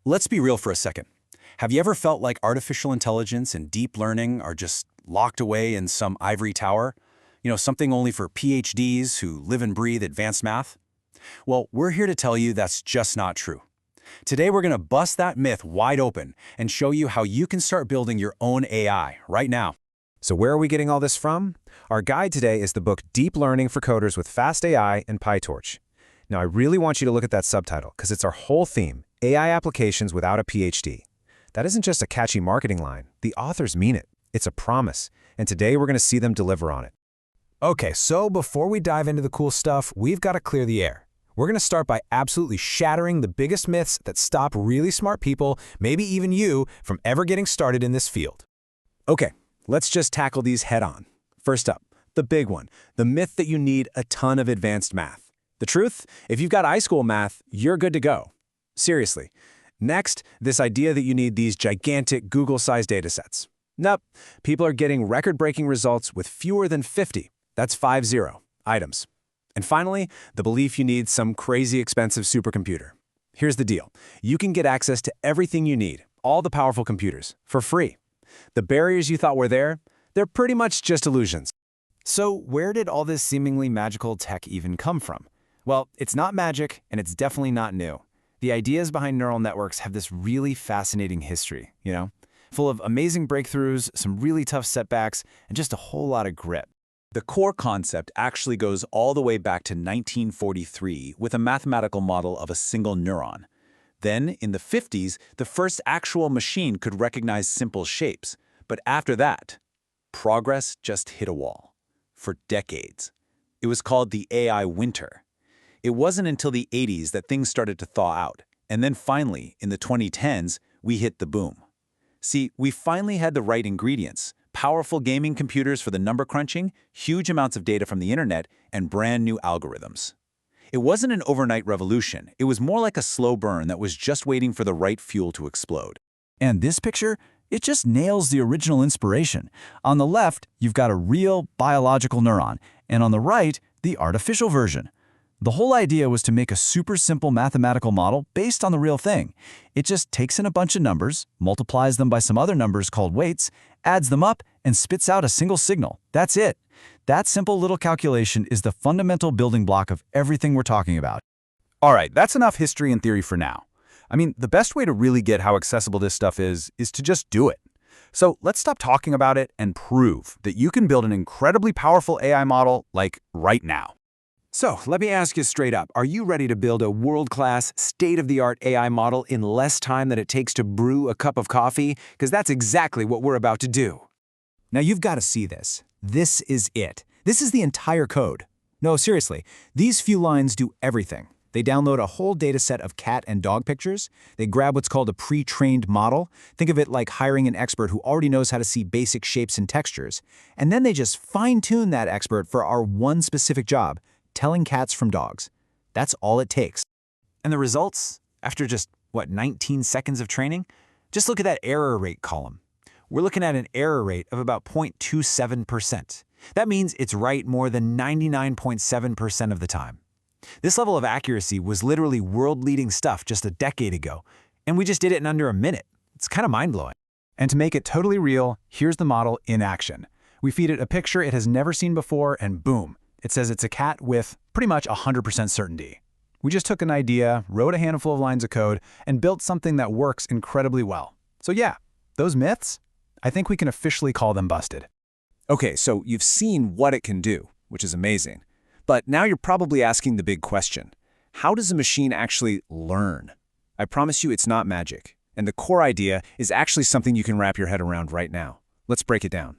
Let's be real for a second. Have you ever felt like artificial intelligence and deep learning are just locked away in some ivory tower? Something only for PhDs who live and breathe advanced math? Well, we're here to tell you that's just not true. Today we're going to bust that myth wide open and show you how you can start building your own AI right now. So where are we getting all this from? Our guide today is the book Deep Learning for Coders with Fast AI and PyTorch. Now I really want you to look at that subtitle because it's our whole theme, AI applications without a PhD. That isn't just a catchy marketing line. The authors mean it. It's a promise. And today we're going to see them deliver on it. Okay, so before we dive into the cool stuff, we've got to clear the air. We're going to start by absolutely shattering the biggest myths that stop really smart people, maybe even you, from ever getting started in this field. Okay, let's just tackle these head on. First up, the big one, the myth that you need a ton of advanced math. The truth, if you've got iSchool math, you're good to go. Seriously. Next, this idea that you need these gigantic Google-sized datasets. Nope, people are getting record-breaking results with fewer than 50, that's 50, items. And finally, the belief you need some crazy expensive supercomputer. Here's the deal. You can get access to everything you need, all the powerful computers, for free. The barriers you thought were there, they're pretty much just illusions. So where did all this seemingly magical tech even come from? Well, it's not magic, and it's definitely not new. The ideas behind neural networks have this really fascinating history, full of amazing breakthroughs, some really tough setbacks, and just a whole lot of grit. The core concept actually goes all the way back to 1943 with a mathematical model of a single neuron. Then, in the 50s, the first actual machine could recognize simple shapes. But after that, progress just hit a wall. For decades. It was called the AI winter. It wasn't until the 80s that things started to thaw out. And then finally, in the 2010s, we hit the boom. See, we finally had the right ingredients. Powerful gaming computers for the number crunching, huge amounts of data from the internet, and brand new algorithms. It wasn't an overnight revolution. It was more like a slow burn that was just waiting for the right fuel to explode. And this picture, it just nails the original inspiration. On the left, you've got a real biological neuron, and on the right, the artificial version. The whole idea was to make a super simple mathematical model based on the real thing. It just takes in a bunch of numbers, multiplies them by some other numbers called weights, adds them up, and spits out a single signal. That's it. That simple little calculation is the fundamental building block of everything we're talking about. All right, that's enough history and theory for now. I mean, the best way to really get how accessible this stuff is to just do it. So let's stop talking about it and prove that you can build an incredibly powerful AI model, like right now. So let me ask you straight up, are you ready to build a world-class, state-of-the-art AI model in less time than it takes to brew a cup of coffee? Because that's exactly what we're about to do. Now you've got to see this. This is it. This is the entire code. No, seriously, these few lines do everything. They download a whole data set of cat and dog pictures. They grab what's called a pre-trained model. Think of it like hiring an expert who already knows how to see basic shapes and textures. And then they just fine-tune that expert for our one specific job, telling cats from dogs. That's all it takes. And the results? After just, 19 seconds of training? Just look at that error rate column. We're looking at an error rate of about 0.27%. That means it's right more than 99.7% of the time. This level of accuracy was literally world-leading stuff just a decade ago, and we just did it in under a minute. It's kind of mind-blowing. And to make it totally real, here's the model in action. We feed it a picture it has never seen before, and boom. It says it's a cat with pretty much 100% certainty. We just took an idea, wrote a handful of lines of code, and built something that works incredibly well. So yeah, those myths, I think we can officially call them busted. Okay, so you've seen what it can do, which is amazing. But now you're probably asking the big question. How does a machine actually learn? I promise you it's not magic. And the core idea is actually something you can wrap your head around right now. Let's break it down.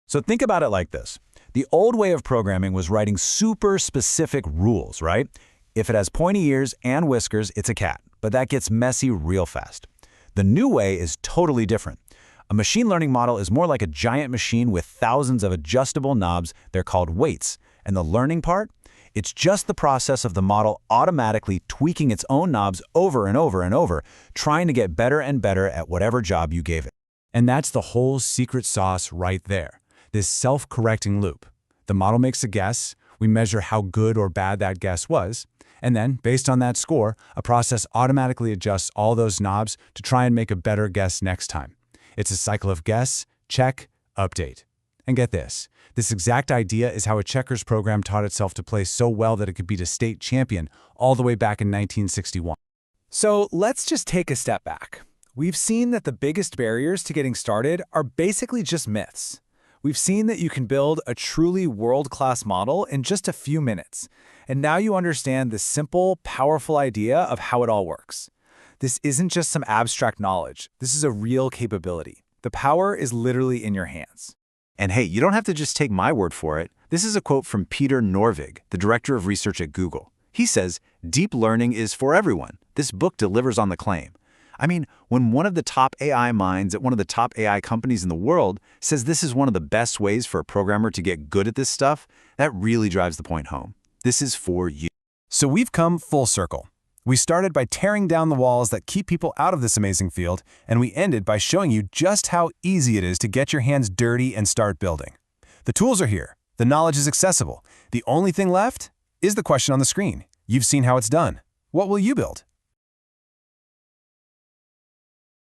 So think about it like this. The old way of programming was writing super specific rules, right? If it has pointy ears and whiskers, it's a cat, but that gets messy real fast. The new way is totally different. A machine learning model is more like a giant machine with thousands of adjustable knobs. They're called weights. And the learning part? It's just the process of the model automatically tweaking its own knobs over and over and over, trying to get better and better at whatever job you gave it. And that's the whole secret sauce right there. This self-correcting loop. The model makes a guess, we measure how good or bad that guess was, And then, based on that score, a process automatically adjusts all those knobs to try and make a better guess next time. It's a cycle of guess, check, update. And get this exact idea is how a checkers program taught itself to play so well that it could beat a state champion all the way back in 1961. So let's just take a step back. We've seen that the biggest barriers to getting started are basically just myths. We've seen that you can build a truly world-class model in just a few minutes. And now you understand the simple, powerful idea of how it all works. This isn't just some abstract knowledge. This is a real capability. The power is literally in your hands. And hey, you don't have to just take my word for it. This is a quote from Peter Norvig, the director of research at Google. He says, "Deep learning is for everyone. This book delivers on the claim." I mean, when one of the top AI minds at one of the top AI companies in the world says this is one of the best ways for a programmer to get good at this stuff, that really drives the point home. This is for you. So we've come full circle. We started by tearing down the walls that keep people out of this amazing field, and we ended by showing you just how easy it is to get your hands dirty and start building. The tools are here. The knowledge is accessible. The only thing left is the question on the screen. You've seen how it's done. What will you build?